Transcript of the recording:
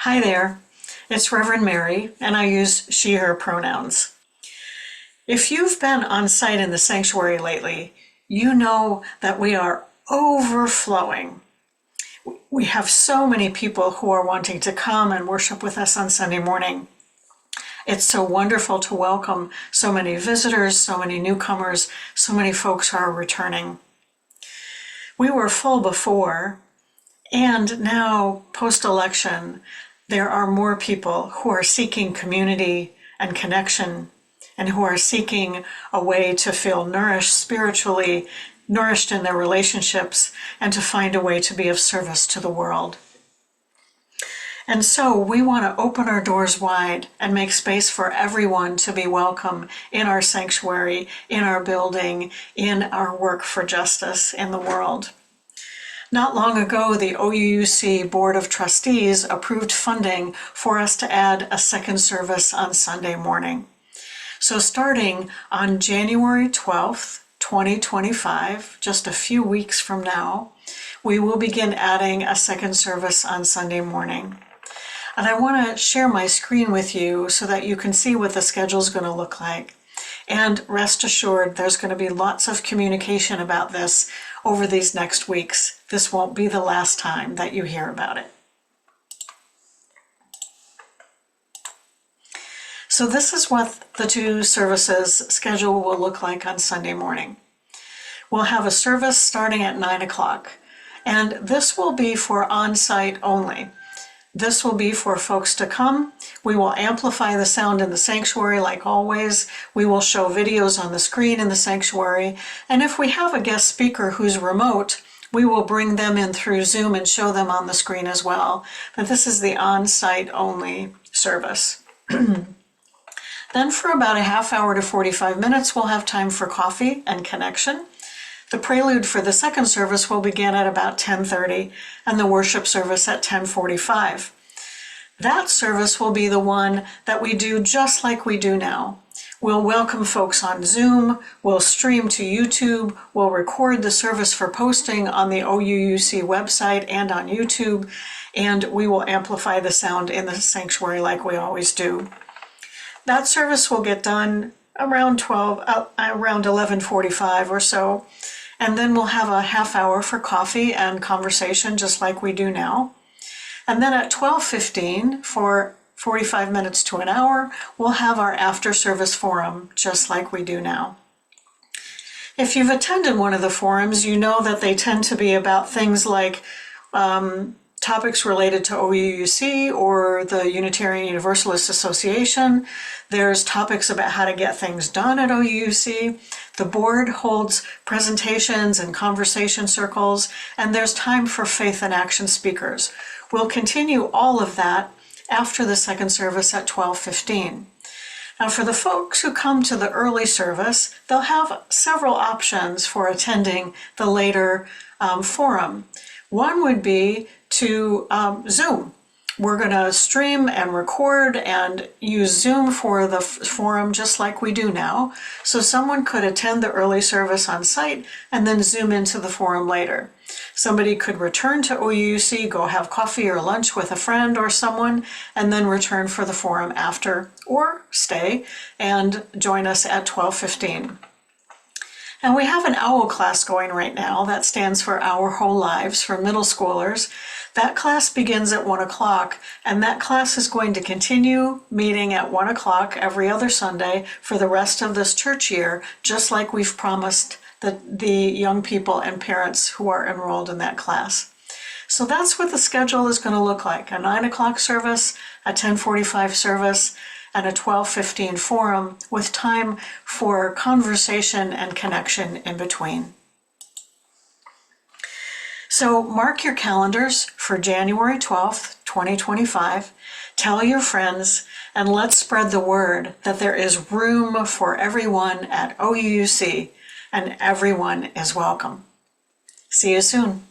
Hi there, it's Reverend Mary, and I use she, her pronouns. If you've been on site in the sanctuary lately, you know that we are overflowing. We have so many people who are wanting to come and worship with us on Sunday morning. It's so wonderful to welcome so many visitors, so many newcomers, so many folks who are returning. We were full before, and now post-election, there are more people who are seeking community and connection and who are seeking a way to feel nourished spiritually, nourished in their relationships, and to find a way to be of service to the world. And so we want to open our doors wide and make space for everyone to be welcome in our sanctuary, in our building, in our work for justice in the world. Not long ago, the OUUC Board of Trustees approved funding for us to add a second service on Sunday morning. So starting on January 12th, 2025, just a few weeks from now, we will begin adding a second service on Sunday morning. And I want to share my screen with you so that you can see what the schedule is going to look like. And rest assured, there's going to be lots of communication about this over these next weeks. This won't be the last time that you hear about it. So this is what the two services schedule will look like on Sunday morning. We'll have a service starting at 9 o'clock, and this will be for on-site only. This will be for folks to come. We will amplify the sound in the sanctuary like always. We will show videos on the screen in the sanctuary. And if we have a guest speaker who's remote, we will bring them in through Zoom and show them on the screen as well. But this is the on-site only service. Then for about a half hour to 45 minutes, we'll have time for coffee and connection. The prelude for the second service will begin at about 10:30 and the worship service at 10:45. That service will be the one that we do just like we do now. We'll welcome folks on Zoom, we'll stream to YouTube, we'll record the service for posting on the OUUC website and on YouTube, and we will amplify the sound in the sanctuary like we always do. That service will get done around 11:45 or so. And then we'll have a half hour for coffee and conversation just like we do now. And then at 12:15 for 45 minutes to an hour, we'll have our after service forum just like we do now. If you've attended one of the forums, you know that they tend to be about things like topics related to OUUC or the Unitarian Universalist Association. There's topics about how to get things done at OUUC. The board holds presentations and conversation circles, and there's time for faith and action speakers. We'll continue all of that after the second service at 12:15. Now for the folks who come to the early service, they'll have several options for attending the later forum. One would be to Zoom. We're going to stream and record and use Zoom for the forum just like we do now. So someone could attend the early service on site and then Zoom into the forum later. Somebody could return to OUUC, go have coffee or lunch with a friend or someone, and then return for the forum after, or stay and join us at 12:15. And we have an OWL class going right now. That stands for Our Whole Lives for middle schoolers. That class begins at 1 o'clock, and that class is going to continue meeting at 1 o'clock every other Sunday for the rest of this church year, just like we've promised the young people and parents who are enrolled in that class. So that's what the schedule is going to look like: a 9 o'clock service, a 10:45 service, and a 12:15 forum with time for conversation and connection in between. So mark your calendars for January 12th, 2025. Tell your friends, and let's spread the word that there is room for everyone at OUUC, and everyone is welcome. See you soon.